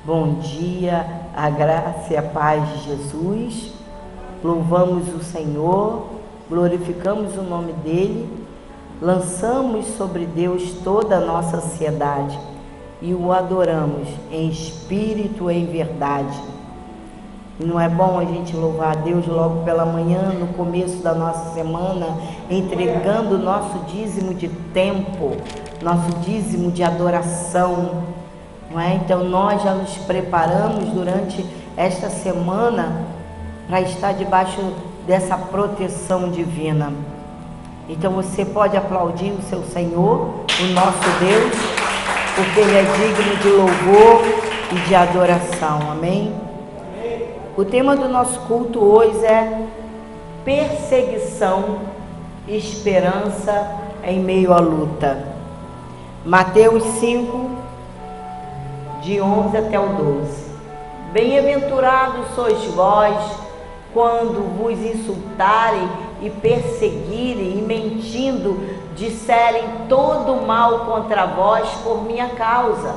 Bom dia, a graça e a paz de Jesus. Louvamos o Senhor, glorificamos o nome dEle, lançamos sobre Deus toda a nossa ansiedade e o adoramos em espírito e em verdade. E não é bom a gente louvar a Deus logo pela manhã, no começo da nossa semana, entregando o nosso dízimo de tempo, nosso dízimo de adoração, não é? Então nós já nos preparamos durante esta semana para estar debaixo dessa proteção divina. Então você pode aplaudir o seu Senhor, o nosso Deus, porque Ele é digno de louvor e de adoração, amém? O tema do nosso culto hoje é perseguição e esperança em meio à luta. Mateus 5, de 11 até o 12. Bem-aventurados sois vós, quando vos insultarem e perseguirem e mentindo, disserem todo mal contra vós por minha causa.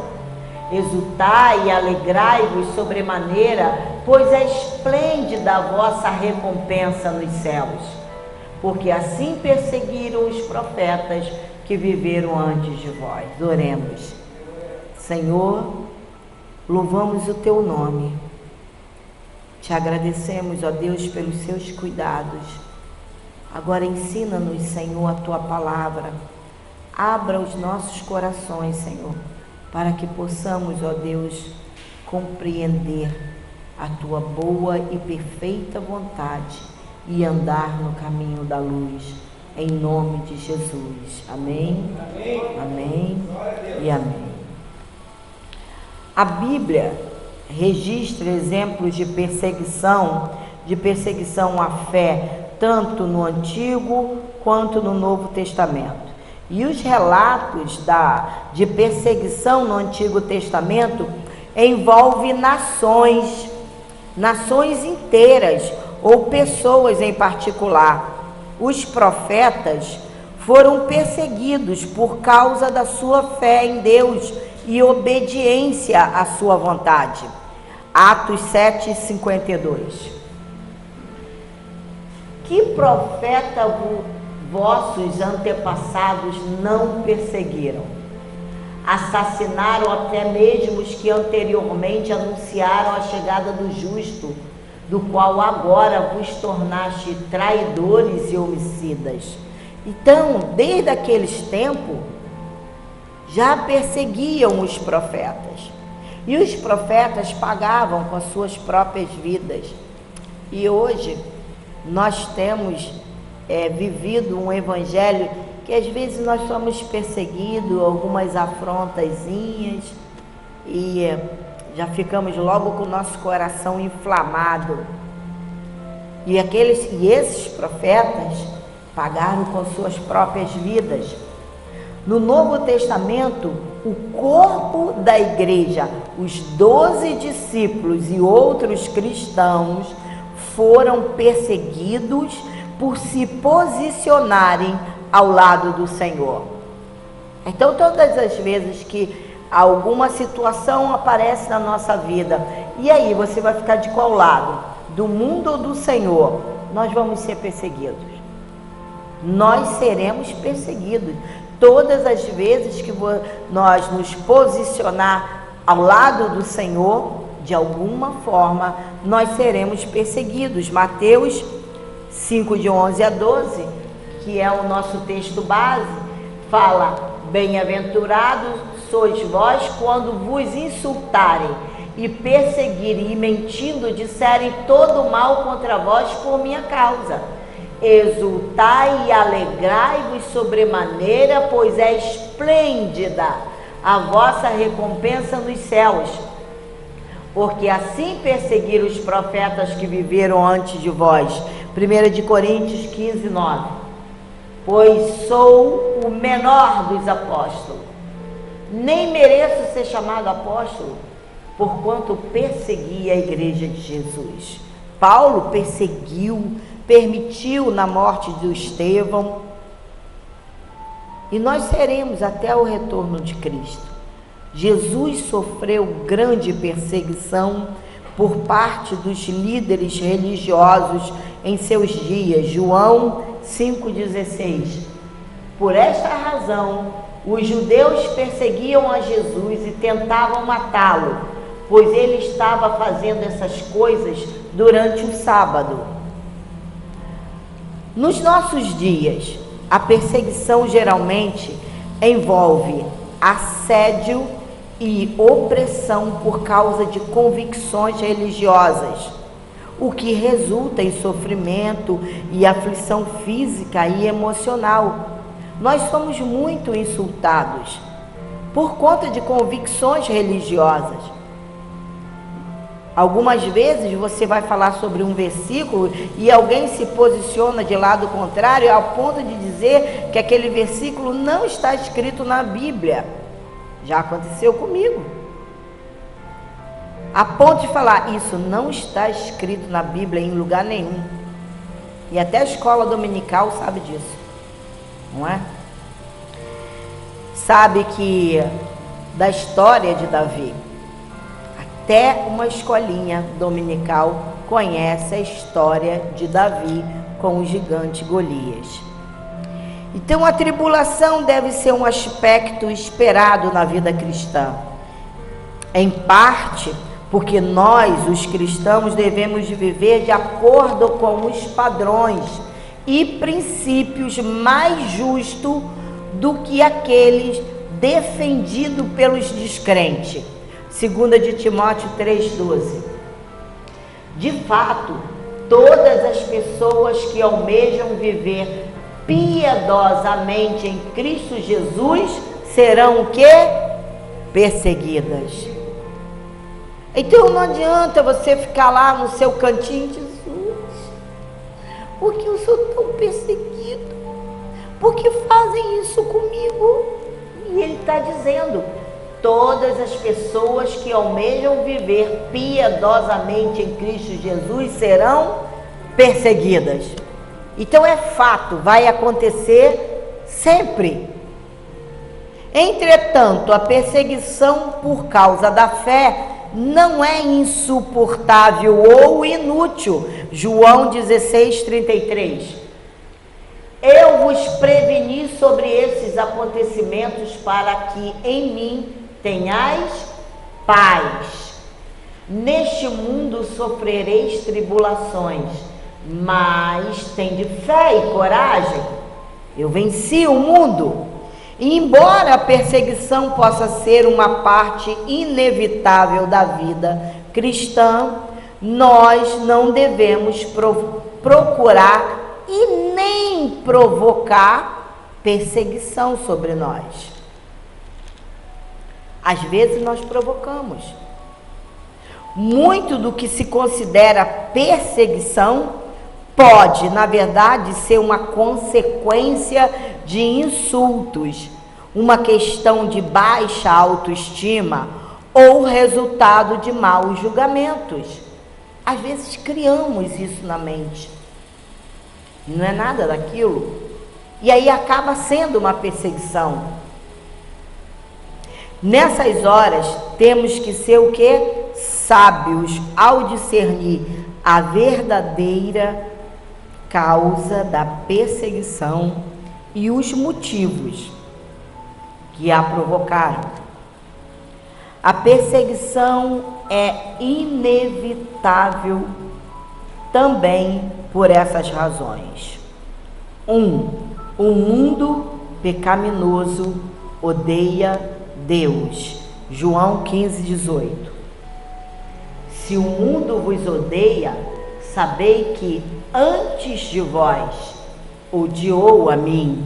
Exultai e alegrai-vos sobremaneira, pois é esplêndida a vossa recompensa nos céus. Porque assim perseguiram os profetas que viveram antes de vós. Oremos. Senhor, louvamos o Teu nome. Te agradecemos, ó Deus, pelos Seus cuidados. Agora ensina-nos, Senhor, a Tua palavra. Abra os nossos corações, Senhor, para que possamos, ó Deus, compreender a Tua boa e perfeita vontade e andar no caminho da luz, em nome de Jesus. Amém? Amém, amém e amém. A Bíblia registra exemplos de perseguição à fé, tanto no Antigo quanto no Novo Testamento. E os relatos de perseguição no Antigo Testamento envolvem nações inteiras ou pessoas em particular. Os profetas foram perseguidos por causa da sua fé em Deus e obediência à sua vontade. Atos 7:52. Que profeta vossos antepassados não perseguiram? Assassinaram até mesmo os que anteriormente anunciaram a chegada do justo, do qual agora vos tornaste traidores e homicidas. Então, desde aqueles tempos, já perseguiam os profetas. E os profetas pagavam com as suas próprias vidas. E hoje nós temos vivido um evangelho que às vezes nós somos perseguidos, algumas afrontazinhas, e já ficamos logo com o nosso coração inflamado. E esses profetas pagaram com suas próprias vidas. No Novo Testamento, o corpo da igreja, os 12 discípulos e outros cristãos foram perseguidos por se posicionarem ao lado do Senhor. Então, todas as vezes que alguma situação aparece na nossa vida, e aí você vai ficar de qual lado? Do mundo ou do Senhor? Nós vamos ser perseguidos. Nós seremos perseguidos. Todas as vezes que nós nos posicionar ao lado do Senhor, de alguma forma, nós seremos perseguidos. Mateus 5, de 11 a 12, que é o nosso texto base, fala: bem-aventurados sois vós quando vos insultarem e perseguirem e mentindo disserem todo mal contra vós por minha causa. Exultai e alegrai-vos sobremaneira, pois é esplêndida a vossa recompensa nos céus. Porque assim perseguiram os profetas que viveram antes de vós. 1 Coríntios 15, 9. Pois sou o menor dos apóstolos, nem mereço ser chamado apóstolo, porquanto persegui a igreja de Jesus. Paulo permitiu na morte de Estevão, e nós seremos até o retorno de Cristo. Jesus sofreu grande perseguição por parte dos líderes religiosos em seus dias. João 5,16. Por esta razão, os judeus perseguiam a Jesus e tentavam matá-lo, pois ele estava fazendo essas coisas durante o sábado. Nos nossos dias, a perseguição geralmente envolve assédio e opressão por causa de convicções religiosas, o que resulta em sofrimento e aflição física e emocional. Nós somos muito insultados por conta de convicções religiosas. Algumas vezes você vai falar sobre um versículo e alguém se posiciona de lado contrário ao ponto de dizer que aquele versículo não está escrito na Bíblia. Já aconteceu comigo. A ponto de falar, isso não está escrito na Bíblia em lugar nenhum. E até a escola dominical sabe disso, não é? Sabe que da história de Davi, até uma escolinha dominical conhece a história de Davi com o gigante Golias. Então a tribulação deve ser um aspecto esperado na vida cristã. Em parte, porque nós, os cristãos, devemos viver de acordo com os padrões e princípios mais justos do que aqueles defendidos pelos descrentes. 2 de Timóteo 3,12. De fato, todas as pessoas que almejam viver piedosamente em Cristo Jesus serão o quê? Perseguidas. Então não adianta você ficar lá no seu cantinho, Jesus, por que eu sou tão perseguido? Por que fazem isso comigo? E ele está dizendo, todas as pessoas que almejam viver piedosamente em Cristo Jesus serão perseguidas. Então é fato, vai acontecer sempre. Entretanto, a perseguição por causa da fé não é insuportável ou inútil. João 16:33. Eu vos preveni sobre esses acontecimentos para que em mim tenhais paz. Neste mundo sofrereis tribulações, mas tende fé e coragem. Eu venci o mundo. E embora a perseguição possa ser uma parte inevitável da vida cristã, nós não devemos procurar e nem provocar perseguição sobre nós. Às vezes nós provocamos. Muito do que se considera perseguição pode, na verdade, ser uma consequência de insultos, uma questão de baixa autoestima ou resultado de maus julgamentos. Às vezes criamos isso na mente. Não é nada daquilo. E aí acaba sendo uma perseguição. Nessas horas, temos que ser o quê? Sábios ao discernir a verdadeira causa da perseguição e os motivos que a provocaram. A perseguição é inevitável também por essas razões. O mundo pecaminoso odeia Deus. João 15:18. Se o mundo vos odeia, sabei que antes de vós odiou a mim.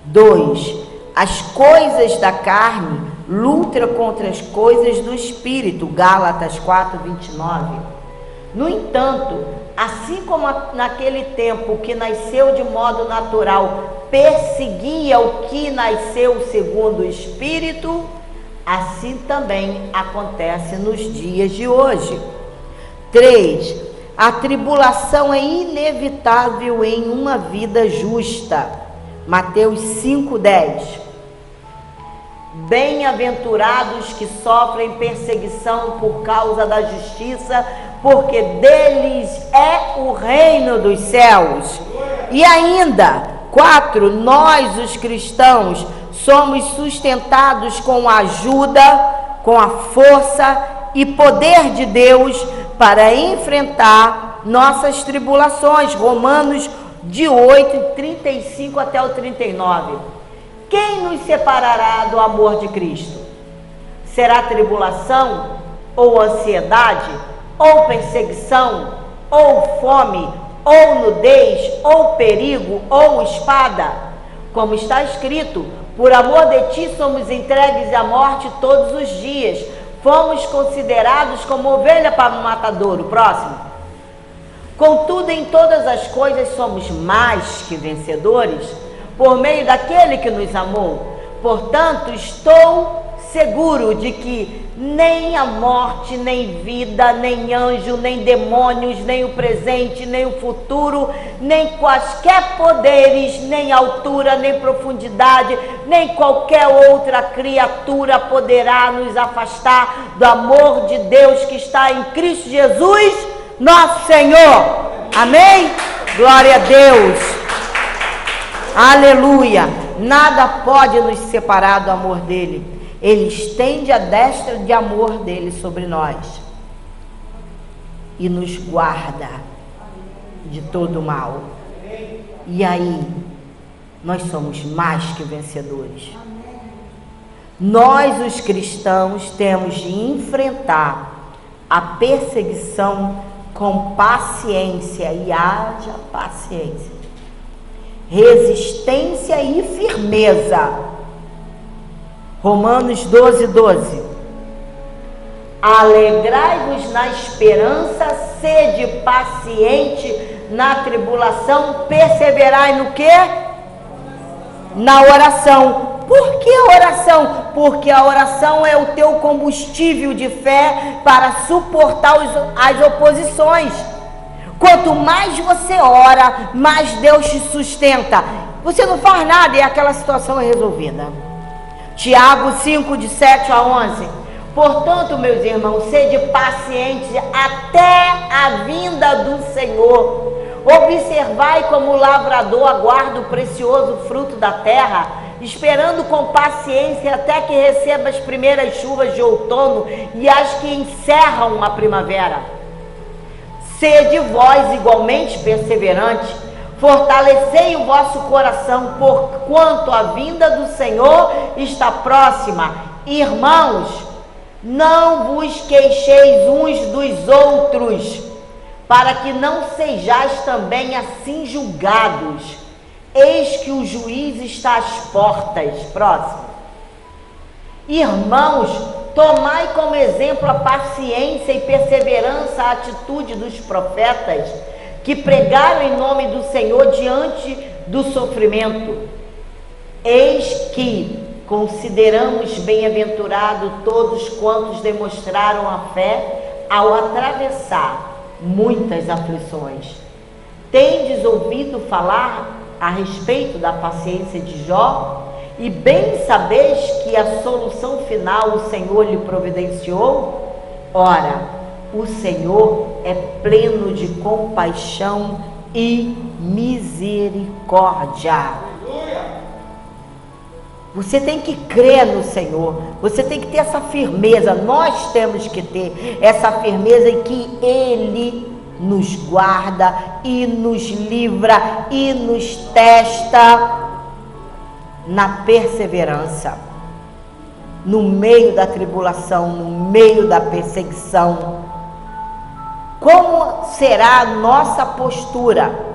2. As coisas da carne lutam contra as coisas do Espírito. Gálatas 4:29. No entanto, assim como naquele tempo que nasceu de modo natural perseguia o que nasceu segundo o Espírito, assim também acontece nos dias de hoje. 3. A tribulação é inevitável em uma vida justa. Mateus 5:10. Bem-aventurados que sofrem perseguição por causa da justiça, porque deles é o reino dos céus. E ainda, 4, nós os cristãos somos sustentados com a ajuda, com a força e poder de Deus para enfrentar nossas tribulações. Romanos de 8, 35 até o 39. Quem nos separará do amor de Cristo? Será tribulação, ou ansiedade, ou perseguição, ou fome, ou nudez, ou perigo, ou espada? Como está escrito, por amor de ti somos entregues à morte todos os dias. Fomos considerados como ovelha para o matadouro. Próximo. Contudo, em todas as coisas somos mais que vencedores, por meio daquele que nos amou. Portanto, estou seguro de que nem a morte, nem vida, nem anjo, nem demônios, nem o presente, nem o futuro, nem quaisquer poderes, nem altura, nem profundidade, nem qualquer outra criatura poderá nos afastar do amor de Deus que está em Cristo Jesus, nosso Senhor. Amém? Glória a Deus. Aleluia. Nada pode nos separar do amor dele. Ele estende a destra de amor dele sobre nós e nos guarda de todo mal. E aí, nós somos mais que vencedores. Nós, os cristãos, temos de enfrentar a perseguição com paciência, e haja paciência, resistência e firmeza. Romanos 12, 12. Alegrai-vos na esperança, sede paciente na tribulação, perseverai no quê? Na oração. Por que a oração? Porque a oração é o teu combustível de fé para suportar as oposições. Quanto mais você ora, mais Deus te sustenta. Você não faz nada e aquela situação é resolvida. Tiago 5, de 7 a 11. Portanto, meus irmãos, sede pacientes até a vinda do Senhor. Observai como o lavrador aguarda o precioso fruto da terra, esperando com paciência até que receba as primeiras chuvas de outono e as que encerram a primavera. Sede vós igualmente perseverantes, fortalecei o vosso coração, porquanto a vinda do Senhor está próxima. Irmãos, não vos queixeis uns dos outros, para que não sejais também assim julgados. Eis que o juiz está às portas. Próximo. Irmãos, tomai como exemplo a paciência e perseverança, a atitude dos profetas, que pregaram em nome do Senhor diante do sofrimento. Eis que consideramos bem-aventurado todos quantos demonstraram a fé ao atravessar muitas aflições. Tendes ouvido falar a respeito da paciência de Jó? E bem sabeis que a solução final o Senhor lhe providenciou? Ora, o Senhor é pleno de compaixão e misericórdia. Você tem que crer no Senhor, você tem que ter essa firmeza, nós temos que ter essa firmeza em que Ele nos guarda e nos livra e nos testa na perseverança, no meio da tribulação, no meio da perseguição. Como será a nossa postura?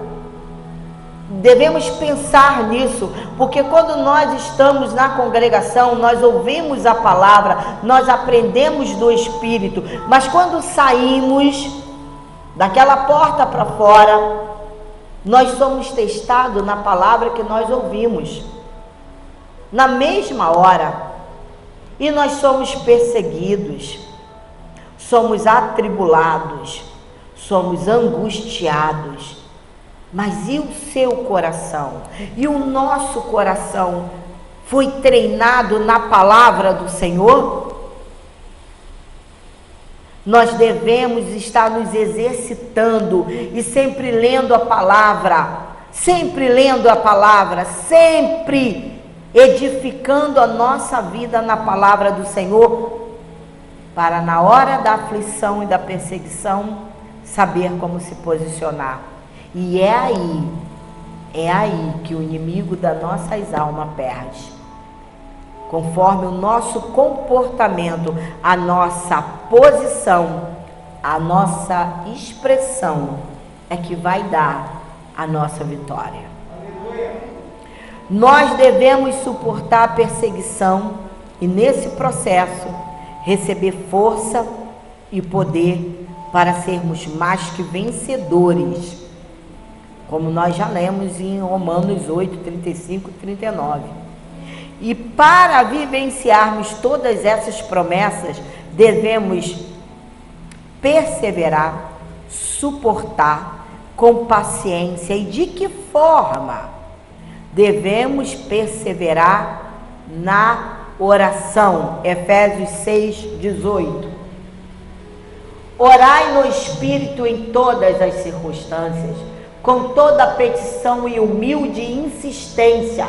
Devemos pensar nisso, porque quando nós estamos na congregação, nós ouvimos a palavra, nós aprendemos do Espírito, mas quando saímos daquela porta para fora, nós somos testados na palavra que nós ouvimos, na mesma hora, e nós somos perseguidos, somos atribulados, somos angustiados. Mas e o seu coração? E o nosso coração foi treinado na palavra do Senhor? Nós devemos estar nos exercitando e sempre lendo a palavra, sempre edificando a nossa vida na palavra do Senhor, para na hora da aflição e da perseguição, saber como se posicionar. E é aí que o inimigo das nossas almas perde. Conforme o nosso comportamento, a nossa posição, a nossa expressão é que vai dar a nossa vitória. Aleluia. Nós devemos suportar a perseguição e nesse processo receber força e poder para sermos mais que vencedores, como nós já lemos em Romanos 8, 35 e 39. E para vivenciarmos todas essas promessas, devemos perseverar, suportar com paciência. E de que forma? Devemos perseverar na oração. Efésios 6, 18. Orai no Espírito em todas as circunstâncias, com toda petição e humilde insistência.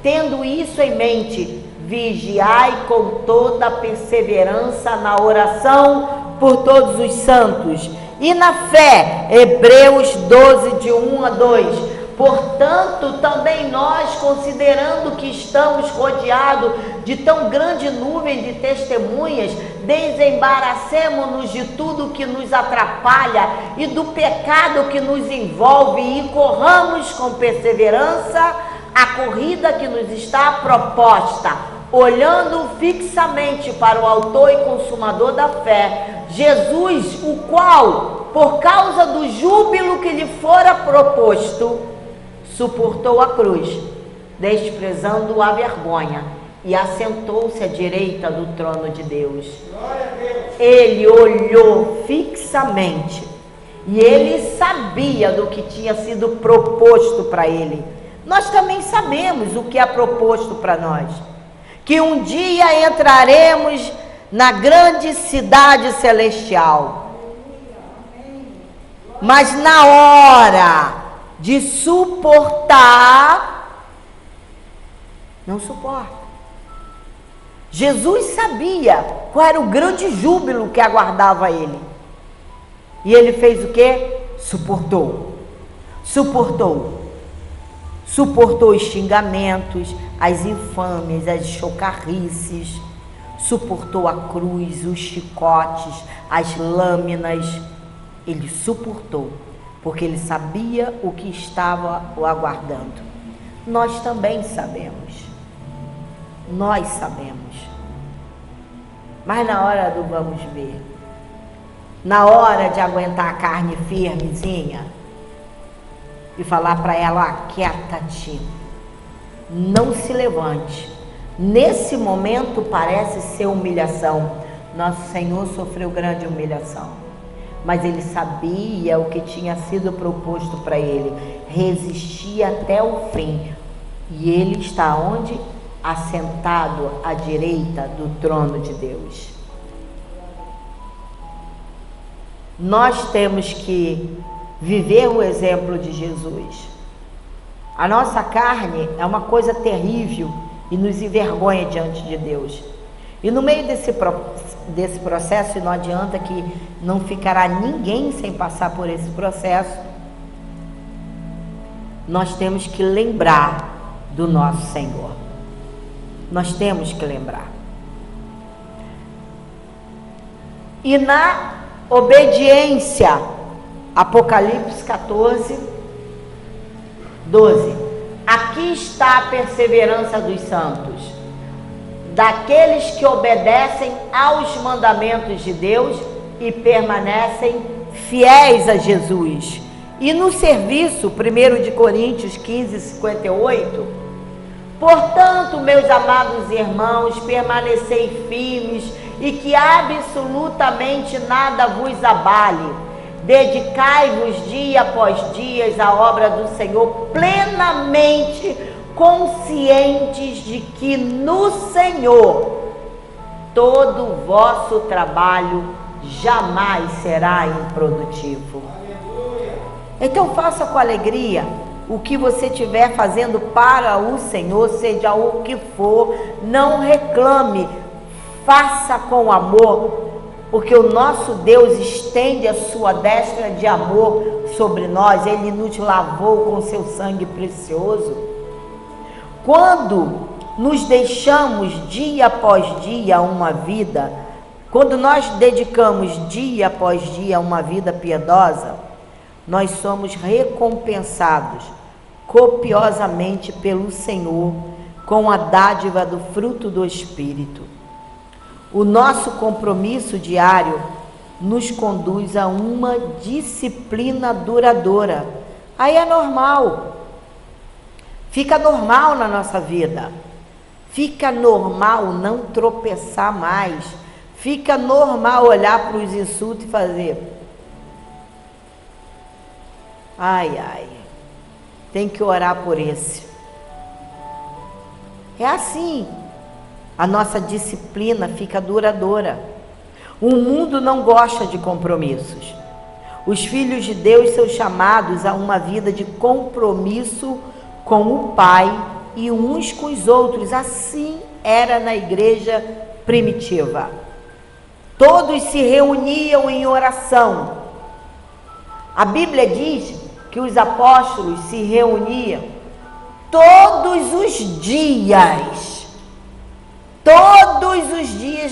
Tendo isso em mente, vigiai com toda perseverança na oração por todos os santos e na fé. Hebreus 12, de 1 a 2. Portanto, também nós, considerando que estamos rodeados de tão grande nuvem de testemunhas, desembaracemo-nos de tudo que nos atrapalha e do pecado que nos envolve e corramos com perseverança a corrida que nos está proposta, olhando fixamente para o autor e consumador da fé, Jesus, o qual, por causa do júbilo que lhe fora proposto, suportou a cruz, desprezando a vergonha, e assentou-se à direita do trono de Deus. Ele olhou fixamente, e ele sabia do que tinha sido proposto para ele. Nós também sabemos o que é proposto para nós, que um dia entraremos na grande cidade celestial, mas na hora de suportar, não suporta. Jesus sabia qual era o grande júbilo que aguardava ele, e ele fez o quê? Suportou os xingamentos, as infâmias, as chocarrices, suportou a cruz, os chicotes, as lâminas. Ele suportou, porque ele sabia o que estava o aguardando. Nós também sabemos, mas na hora do vamos ver, na hora de aguentar a carne firmezinha, e falar para ela: aquieta-te, não se levante. Nesse momento parece ser humilhação. Nosso Senhor sofreu grande humilhação, mas ele sabia o que tinha sido proposto para ele, resistia até o fim, e ele está onde? Assentado à direita do trono de Deus. Nós temos que viver o exemplo de Jesus. A nossa carne é uma coisa terrível e nos envergonha diante de Deus. E no meio desse processo, e não adianta que não ficará ninguém sem passar por esse processo, nós temos que lembrar do nosso Senhor. Nós temos que lembrar. E na obediência, Apocalipse 14, 12. Aqui está a perseverança dos santos, daqueles que obedecem aos mandamentos de Deus e permanecem fiéis a Jesus. E no serviço, 1 de Coríntios 15, 58, portanto, meus amados irmãos, permanecei firmes e que absolutamente nada vos abale. Dedicai-vos dia após dia à obra do Senhor plenamente, conscientes de que no Senhor todo o vosso trabalho jamais será improdutivo. Então faça com alegria o que você estiver fazendo para o Senhor, seja o que for, não reclame, faça com amor, porque o nosso Deus estende a sua destra de amor sobre nós, Ele nos lavou com seu sangue precioso. Quando nos deixamos dia após dia uma vida, quando nós dedicamos dia após dia uma vida piedosa, nós somos recompensados copiosamente pelo Senhor com a dádiva do fruto do Espírito. O nosso compromisso diário nos conduz a uma disciplina duradoura. Aí é normal, fica normal na nossa vida, fica normal não tropeçar mais, fica normal olhar para os insultos e fazer: ai, ai, tem que orar por esse. É assim, a nossa disciplina fica duradoura. O mundo não gosta de compromissos. Os filhos de Deus são chamados a uma vida de compromisso com o Pai e uns com os outros. Assim era na igreja primitiva. Todos se reuniam em oração. A Bíblia diz que os apóstolos se reuniam todos os dias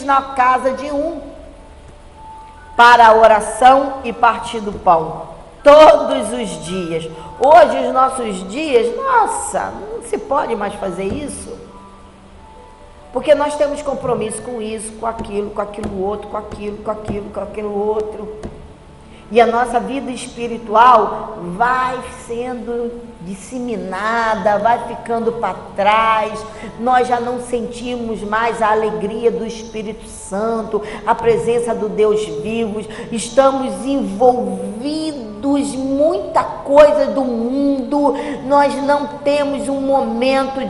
na casa de um, para a oração e partir do pão, todos os dias. Hoje, os nossos dias, nossa, não se pode mais fazer isso, porque nós temos compromisso com isso, com aquilo outro, com aquilo outro. E a nossa vida espiritual vai sendo disseminada, vai ficando para trás. Nós já não sentimos mais a alegria do Espírito Santo, a presença do Deus vivo. Estamos envolvidos em muita coisa do mundo. Nós não temos um momento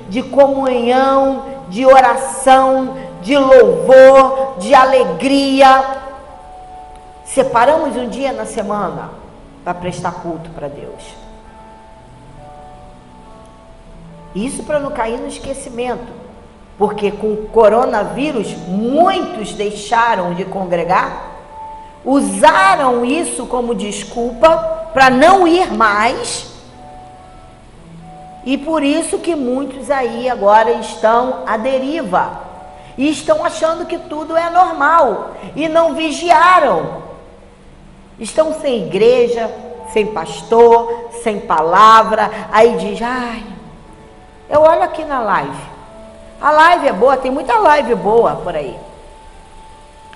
de comunhão, de oração, de louvor, de alegria. Separamos um dia na semana para prestar culto para Deus. Isso para não cair no esquecimento, porque com o coronavírus muitos deixaram de congregar, usaram isso como desculpa para não ir mais, e por isso que muitos aí agora estão à deriva e estão achando que tudo é normal e não vigiaram. Estão sem igreja, sem pastor, sem palavra. Aí diz: ai, eu olho aqui na live, a live é boa, tem muita live boa por aí,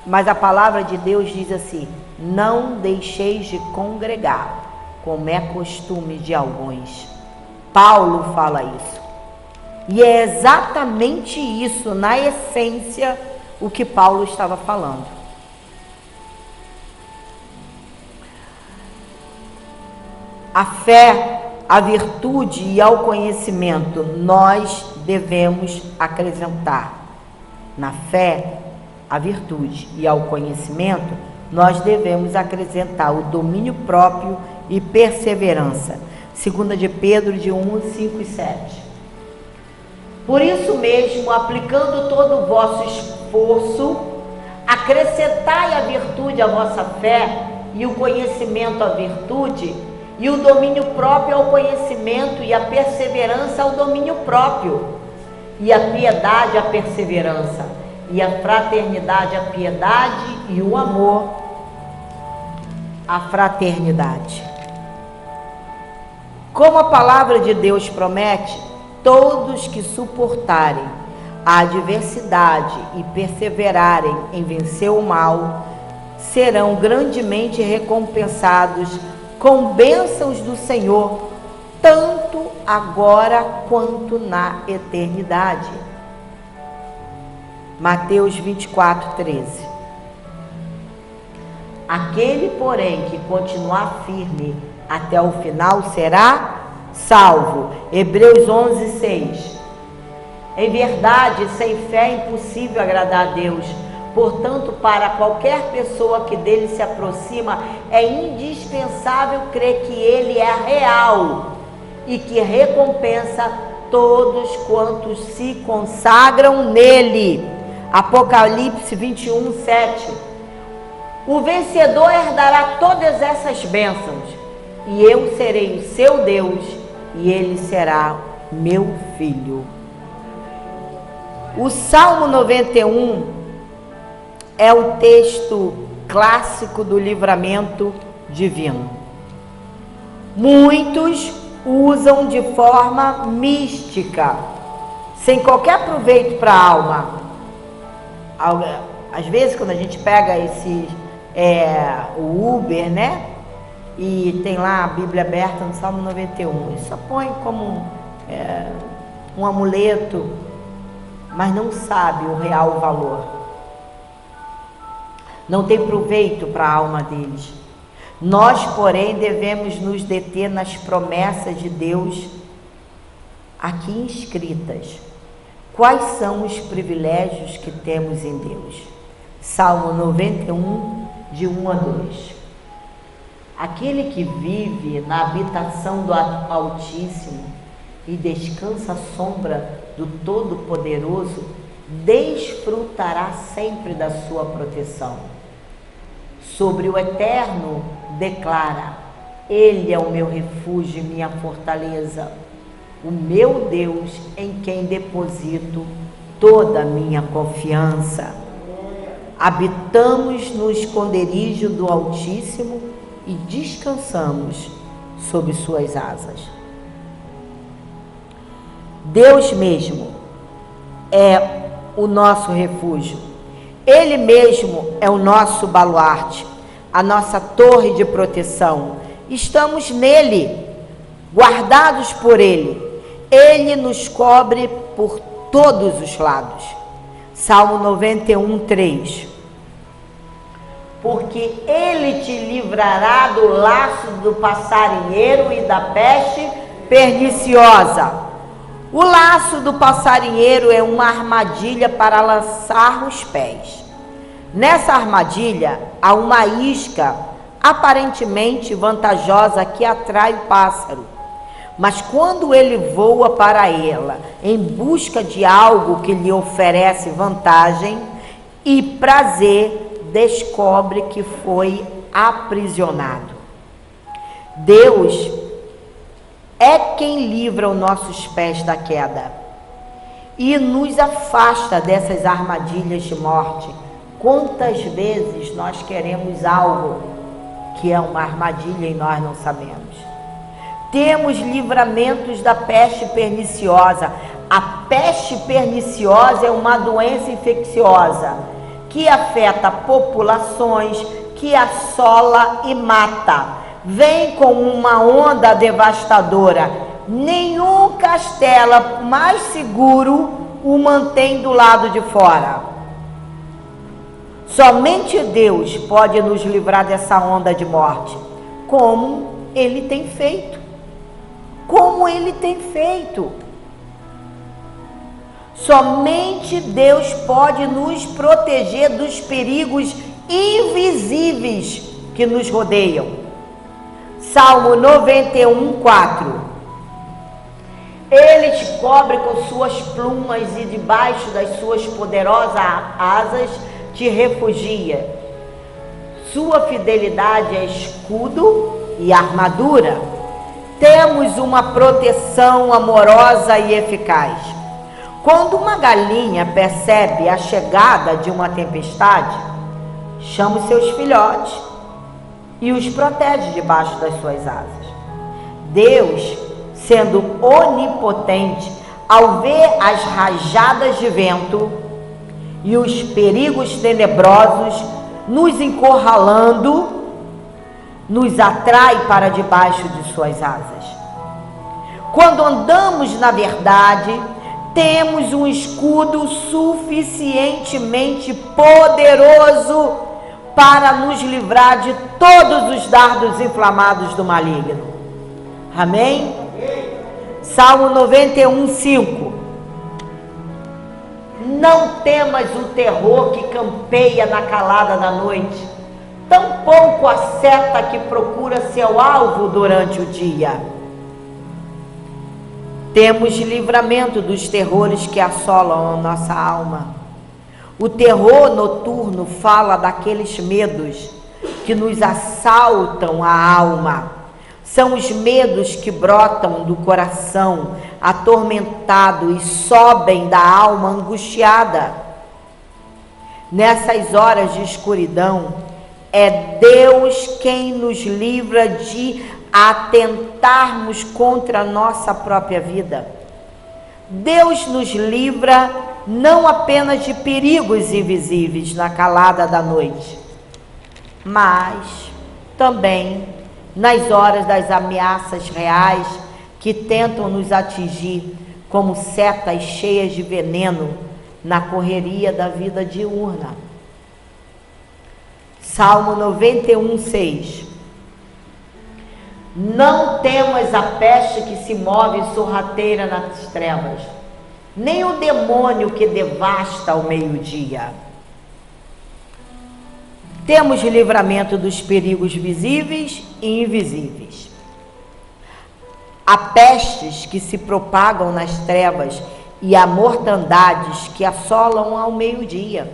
mas a palavra de Deus diz assim: não deixeis de congregar, como é costume de alguns. Paulo fala isso, e é exatamente isso, na essência, o que Paulo estava falando. A fé, a virtude e ao conhecimento nós devemos acrescentar. Na fé, a virtude e ao conhecimento nós devemos acrescentar o domínio próprio e perseverança. 2 de Pedro de 1, 5 e 7. Por isso mesmo, aplicando todo o vosso esforço, acrescentai a virtude à vossa fé, e o conhecimento à virtude, e o domínio próprio ao conhecimento, e a perseverança ao domínio próprio, e a piedade à perseverança, e a fraternidade à piedade, e o amor à fraternidade. Como a palavra de Deus promete, todos que suportarem a adversidade e perseverarem em vencer o mal, serão grandemente recompensados com bênçãos do Senhor, tanto agora quanto na eternidade. Mateus 24, 13. Aquele, porém, que continuar firme até o final será salvo. Hebreus 11, 6. Em verdade, sem fé é impossível agradar a Deus. Portanto, para qualquer pessoa que dele se aproxima, é indispensável crer que ele é real e que recompensa todos quantos se consagram nele. Apocalipse 21, 7. O vencedor herdará todas essas bênçãos, e eu serei o seu Deus, e ele será meu filho. O Salmo 91 é o texto clássico do livramento divino. Muitos usam de forma mística, sem qualquer proveito para a alma. Às vezes, quando a gente pega o Uber, né? E tem lá a Bíblia aberta no Salmo 91. Isso só põe como um amuleto, mas não sabe o real valor. Não tem proveito para a alma deles. Nós, porém, devemos nos deter nas promessas de Deus aqui inscritas. Quais são os privilégios que temos em Deus? Salmo 91, de 1 a 2. Aquele que vive na habitação do Altíssimo e descansa à sombra do Todo-Poderoso, desfrutará sempre da sua proteção. Sobre o Eterno declara: Ele é o meu refúgio e minha fortaleza, o meu Deus em quem deposito toda a minha confiança. Habitamos no esconderijo do Altíssimo e descansamos sob suas asas. Deus mesmo é o nosso refúgio. Ele mesmo é o nosso baluarte, a nossa torre de proteção. Estamos nele, guardados por ele. Ele nos cobre por todos os lados. Salmo 91, 3. Porque ele te livrará do laço do passarinheiro e da peste perniciosa. O laço do passarinheiro é uma armadilha para lançar os pés. Nessa armadilha há uma isca aparentemente vantajosa que atrai o pássaro. Mas quando ele voa para ela em busca de algo que lhe oferece vantagem e prazer, descobre que foi aprisionado. Deus é quem livra os nossos pés da queda e nos afasta dessas armadilhas de morte. Quantas vezes nós queremos algo que é uma armadilha e nós não sabemos? Temos livramentos da peste perniciosa. A peste perniciosa é uma doença infecciosa que afeta populações, que assola e mata. Vem com uma onda devastadora. Nenhum castelo mais seguro o mantém do lado de fora. Somente Deus pode nos livrar dessa onda de morte, como Ele tem feito. Como Ele tem feito. Somente Deus pode nos proteger dos perigos invisíveis que nos rodeiam. Salmo 91, 4. Ele te cobre com suas plumas e debaixo das suas poderosas asas te refugia. Sua fidelidade é escudo e armadura. Temos uma proteção amorosa e eficaz. Quando uma galinha percebe a chegada de uma tempestade, chama os seus filhotes e os protege debaixo das suas asas. Deus, sendo onipotente, ao ver as rajadas de vento e os perigos tenebrosos nos encurralando, nos atrai para debaixo de suas asas. Quando andamos na verdade, temos um escudo suficientemente poderoso para nos livrar de todos os dardos inflamados do maligno. Amém? Salmo 91:5. Não temas o terror que campeia na calada da noite, tampouco a seta que procura seu alvo durante o dia. Temos livramento dos terrores que assolam a nossa alma. O terror noturno fala daqueles medos que nos assaltam a alma. São os medos que brotam do coração atormentado e sobem da alma angustiada. Nessas horas de escuridão, é Deus quem nos livra de atentarmos contra a nossa própria vida. Deus nos livra não apenas de perigos invisíveis na calada da noite, mas também nas horas das ameaças reais que tentam nos atingir como setas cheias de veneno na correria da vida diurna. Salmo 91:6. Não temas a peste que se move sorrateira nas trevas, nem o demônio que devasta ao meio-dia. Temos livramento dos perigos visíveis e invisíveis. Há pestes que se propagam nas trevas e há mortandades que assolam ao meio-dia.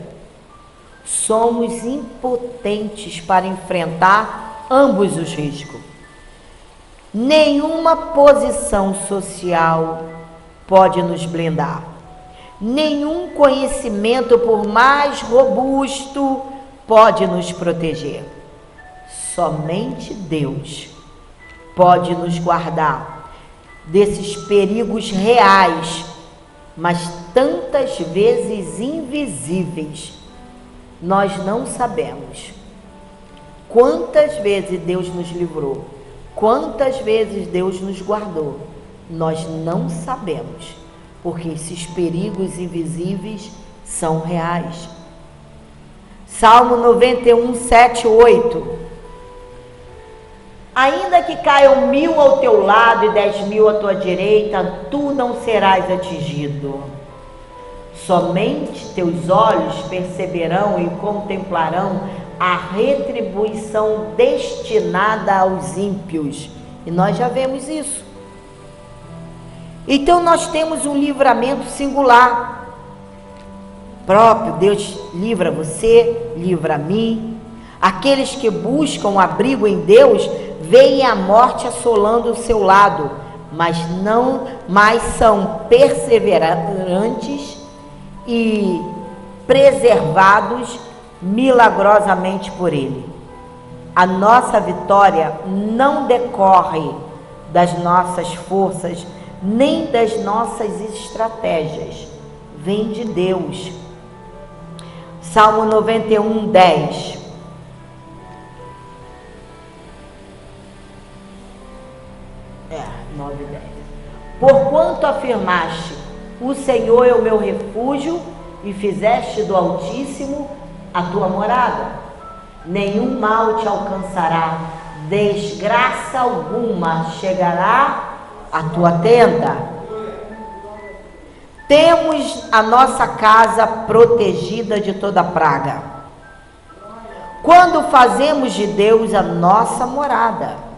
Somos impotentes para enfrentar ambos os riscos. Nenhuma posição social pode nos blindar. Nenhum conhecimento, por mais robusto, pode nos proteger. Somente Deus pode nos guardar desses perigos reais, mas tantas vezes invisíveis. Nós não sabemos quantas vezes Deus nos livrou, quantas vezes Deus nos guardou. Nós não sabemos, porque esses perigos invisíveis são reais. Salmo 91:7, 8. Ainda que caiam 1000 ao teu lado e 10.000 à tua direita, tu não serás atingido. Somente teus olhos perceberão e contemplarão a retribuição destinada aos ímpios. E nós já vemos isso. Então nós temos um livramento singular próprio. Deus livra você, livra a mim. Aqueles que buscam abrigo em Deus veem a morte assolando o seu lado, mas são perseverantes e preservados milagrosamente por Ele. A nossa vitória não decorre das nossas forças, nem das nossas estratégias. Vem de Deus. Salmo 91:10. Porquanto afirmaste, o Senhor é o meu refúgio, e fizeste do Altíssimo a tua morada, nenhum mal te alcançará, desgraça alguma chegará à tua tenda. Temos a nossa casa protegida de toda praga, quando fazemos de Deus a nossa morada.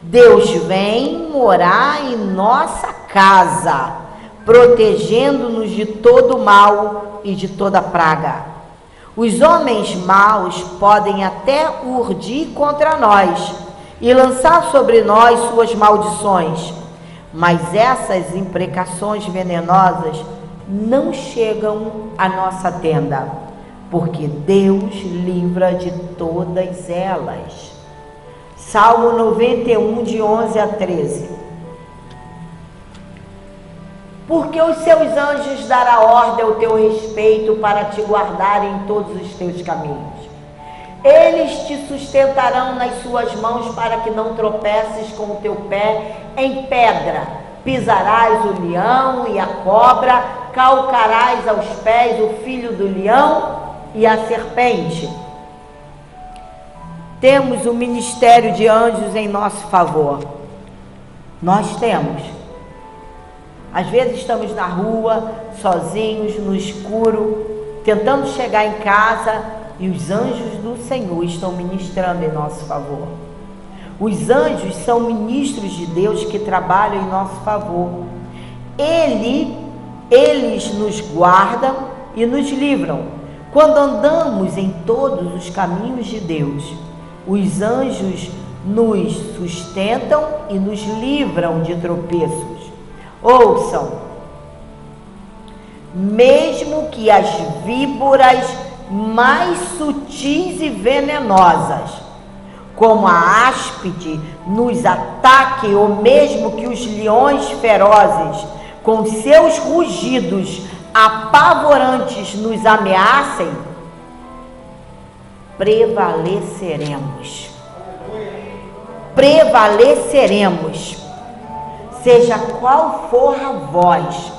Deus vem morar em nossa casa, protegendo-nos de todo mal e de toda praga. Os homens maus podem até urdir contra nós e lançar sobre nós suas maldições, mas essas imprecações venenosas não chegam à nossa tenda, porque Deus livra de todas elas. Salmo 91, de 11 a 13. Porque os seus anjos dará ordem ao teu respeito para te guardarem em todos os teus caminhos. Eles te sustentarão nas suas mãos para que não tropeces com o teu pé em pedra. Pisarás o leão e a cobra, calcarás aos pés o filho do leão e a serpente. Temos o ministério de anjos em nosso favor. Nós temos. Às vezes estamos na rua, sozinhos, no escuro, tentando chegar em casa e os anjos do Senhor estão ministrando em nosso favor. Os anjos são ministros de Deus que trabalham em nosso favor. Eles nos guardam e nos livram. Quando andamos em todos os caminhos de Deus, os anjos nos sustentam e nos livram de tropeços. Ouçam, mesmo que as víboras mais sutis e venenosas, como a áspide, nos ataquem, ou mesmo que os leões ferozes, com seus rugidos apavorantes, nos ameacem, prevaleceremos. Prevaleceremos. Seja qual for a voz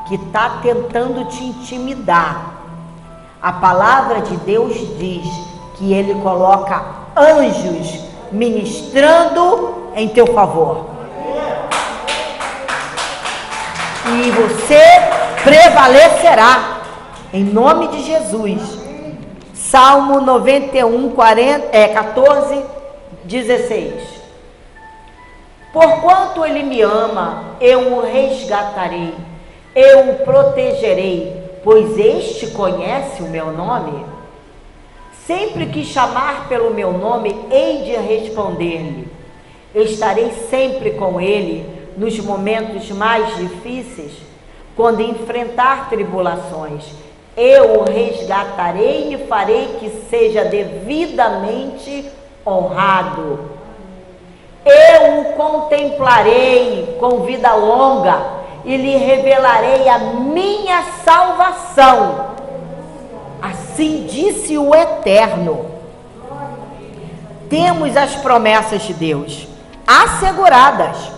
que está tentando te intimidar, a palavra de Deus diz que Ele coloca anjos ministrando em teu favor. E você prevalecerá, em nome de Jesus. Salmo 91, 14, 16. Porquanto Ele me ama, eu o resgatarei, eu o protegerei, pois este conhece o meu nome. Sempre que chamar pelo meu nome, hei de responder-lhe. Estarei sempre com ele nos momentos mais difíceis, quando enfrentar tribulações. Eu o resgatarei e farei que seja devidamente honrado. Eu o contemplarei com vida longa e lhe revelarei a minha salvação. Assim disse o Eterno. Temos as promessas de Deus asseguradas.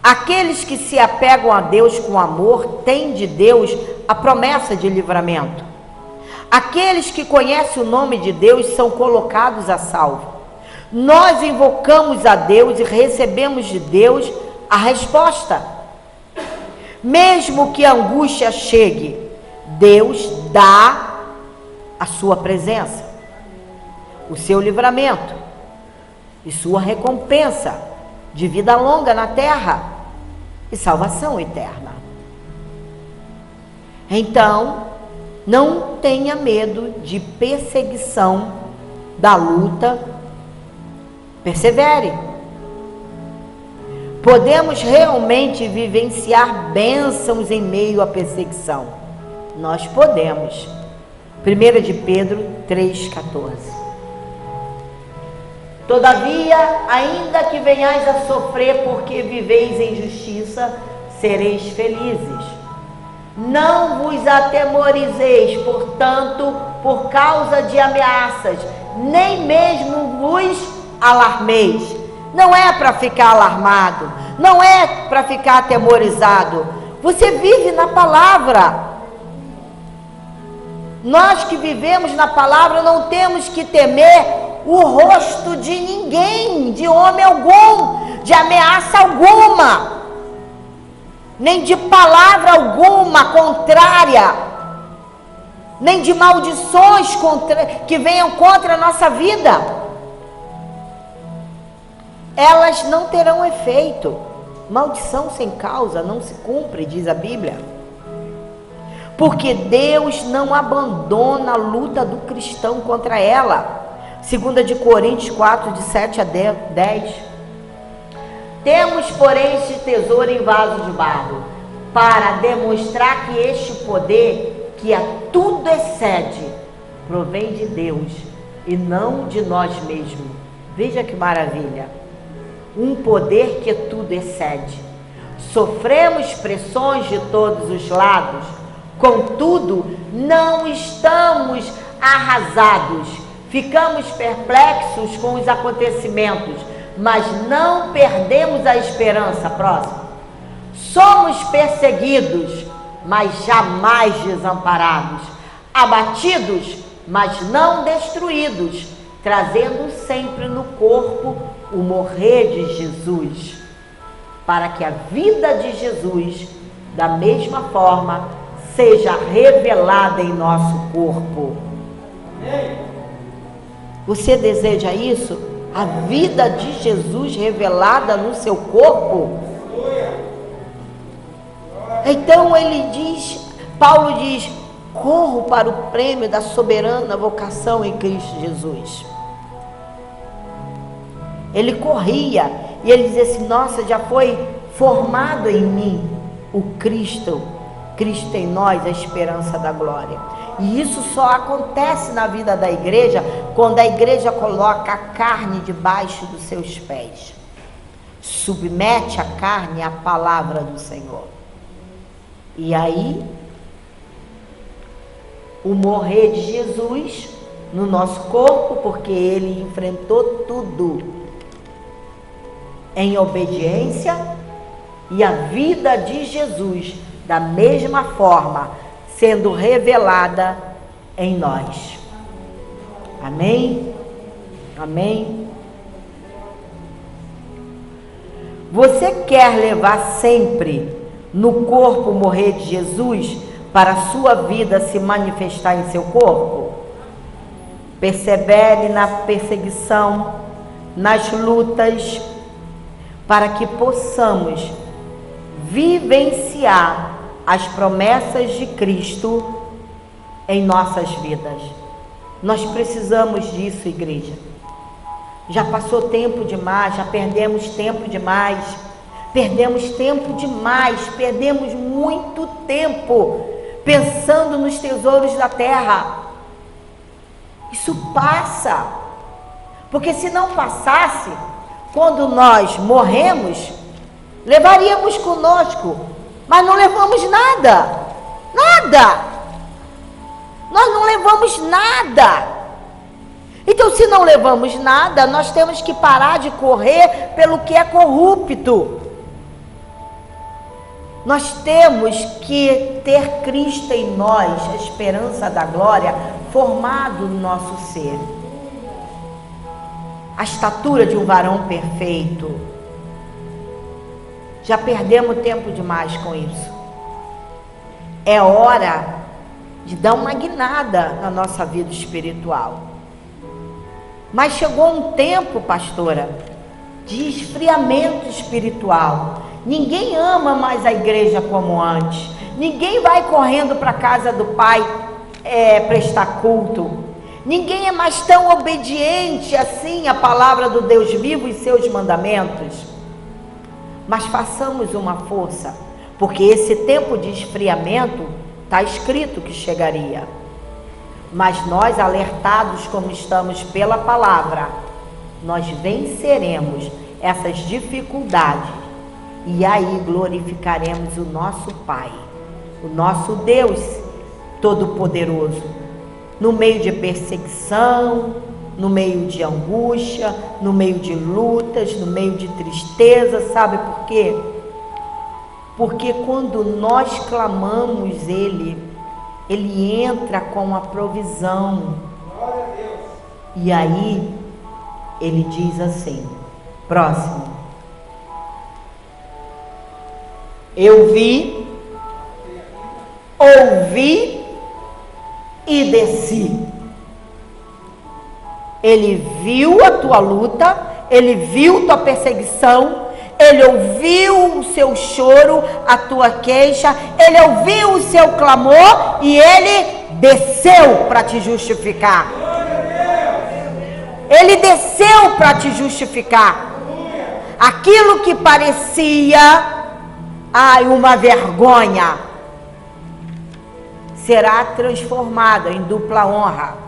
Aqueles que se apegam a Deus com amor têm de Deus a promessa de livramento. Aqueles que conhecem o nome de Deus são colocados a salvo. Nós invocamos a Deus e recebemos de Deus a resposta. Mesmo que a angústia chegue, Deus dá a sua presença, o seu livramento e sua recompensa de vida longa na terra e salvação eterna. Então, não tenha medo de perseguição, da luta. Persevere. Podemos realmente vivenciar bênçãos em meio à perseguição. Nós podemos. 1 de Pedro 3,14. Todavia, ainda que venhais a sofrer porque viveis em justiça, sereis felizes. Não vos atemorizeis, portanto, por causa de ameaças, nem mesmo vos alarmeis. Não é para ficar alarmado, não é para ficar atemorizado. Você vive na palavra. Nós que vivemos na palavra não temos que temer o rosto de ninguém, de homem algum, de ameaça alguma, nem de palavra alguma contrária, nem de maldições que venham contra a nossa vida. Elas não terão efeito. Maldição sem causa não se cumpre, diz a Bíblia. Porque Deus não abandona a luta do cristão contra ela. 2 de Coríntios 4, de 7 a 10. Temos, porém, este tesouro em vaso de barro, para demonstrar que este poder, que a tudo excede, provém de Deus e não de nós mesmos. Veja que maravilha. Um poder que tudo excede. Sofremos pressões de todos os lados, contudo, não estamos arrasados. Ficamos perplexos com os acontecimentos, mas não perdemos a esperança. Próximo. Somos perseguidos, mas jamais desamparados. Abatidos, mas não destruídos. Trazendo sempre no corpo o morrer de Jesus. para que a vida de Jesus, da mesma forma, seja revelada em nosso corpo. Você deseja isso? A vida de Jesus revelada no seu corpo? Então ele diz, Paulo diz, corro para o prêmio da soberana vocação em Cristo Jesus. Ele corria e ele dizia assim, nossa, já foi formado em mim o Cristo em nós, a esperança da glória. E isso só acontece na vida da igreja, quando a igreja coloca a carne debaixo dos seus pés, submete a carne à palavra do Senhor. E aí, o morrer de Jesus no nosso corpo, porque ele enfrentou tudo em obediência, e a vida de Jesus, da mesma forma, sendo revelada em nós. Amém? Amém? Você quer levar sempre no corpo morrer de Jesus para a sua vida se manifestar em seu corpo? Persevere na perseguição, nas lutas, para que possamos vivenciar as promessas de Cristo em nossas vidas. Nós precisamos disso, igreja. Já passou tempo demais, já perdemos tempo demais, perdemos muito tempo pensando nos tesouros da terra. Isso passa, porque se não passasse, quando nós morremos, levaríamos conosco, mas não levamos nada, nós não levamos nada. Então, se não levamos nada, nós temos que parar de correr pelo que é corrupto. Nós temos que ter Cristo em nós, a esperança da glória, formado no nosso ser. A estatura de um varão perfeito. Já perdemos tempo demais com isso. É hora de dar uma guinada na nossa vida espiritual. Mas chegou um tempo, pastora, de esfriamento espiritual. Ninguém ama mais a igreja como antes. Ninguém vai correndo para a casa do Pai prestar culto. Ninguém é mais tão obediente assim à palavra do Deus vivo e seus mandamentos. Mas façamos uma força, porque esse tempo de esfriamento está escrito que chegaria. Mas nós, alertados como estamos pela palavra, nós venceremos essas dificuldades e aí glorificaremos o nosso Pai, o nosso Deus Todo-Poderoso, no meio de perseguição, no meio de angústia, no meio de lutas, no meio de tristeza. Sabe por quê? Porque quando nós clamamos Ele entra com a provisão. E aí Ele diz assim, próximo: eu vi, ouvi e desci. Ele viu a tua luta, Ele viu tua perseguição, Ele ouviu o seu choro, a tua queixa, Ele ouviu o seu clamor e Ele desceu para te justificar. Ele desceu para te justificar. Aquilo que parecia, uma vergonha, será transformado em dupla honra.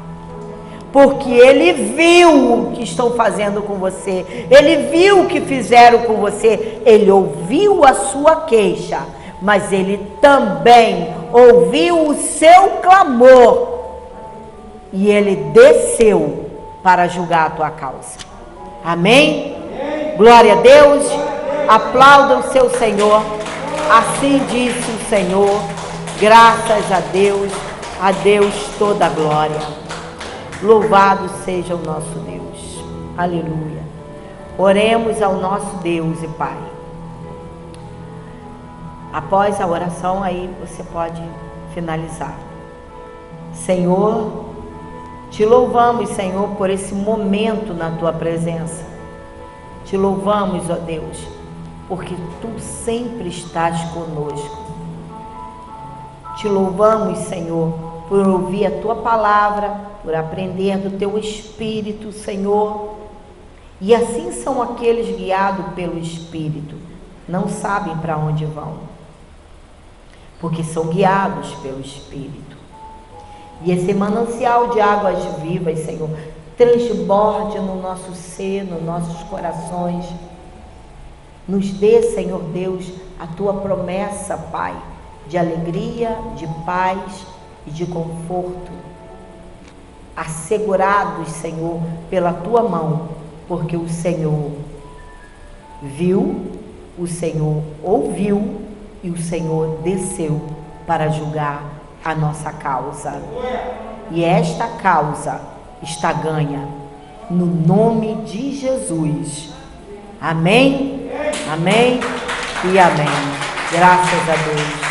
Porque Ele viu o que estão fazendo com você, Ele viu o que fizeram com você, Ele ouviu a sua queixa, mas Ele também ouviu o seu clamor e Ele desceu para julgar a tua causa. Amém? Glória a Deus. Aplauda o seu Senhor. Assim disse o Senhor. Graças a Deus toda a glória. Louvado seja o nosso Deus. Aleluia. Oremos ao nosso Deus e Pai. Após a oração, aí você pode finalizar. Senhor, te louvamos, Senhor, por esse momento na tua presença. Te louvamos, ó Deus, porque tu sempre estás conosco. Te louvamos, Senhor, por ouvir a tua palavra, por aprender do teu Espírito, Senhor. E assim são aqueles guiados pelo Espírito, não sabem para onde vão, porque são guiados pelo Espírito. E esse manancial de águas vivas, Senhor, transborde no nosso ser, nos nossos corações. Nos dê, Senhor Deus, a tua promessa, Pai, de alegria, de paz e de conforto, assegurados, Senhor, pela tua mão, porque o Senhor viu, o Senhor ouviu e o Senhor desceu para julgar a nossa causa. E esta causa está ganha no nome de Jesus. Amém? Amém e amém. Graças a Deus.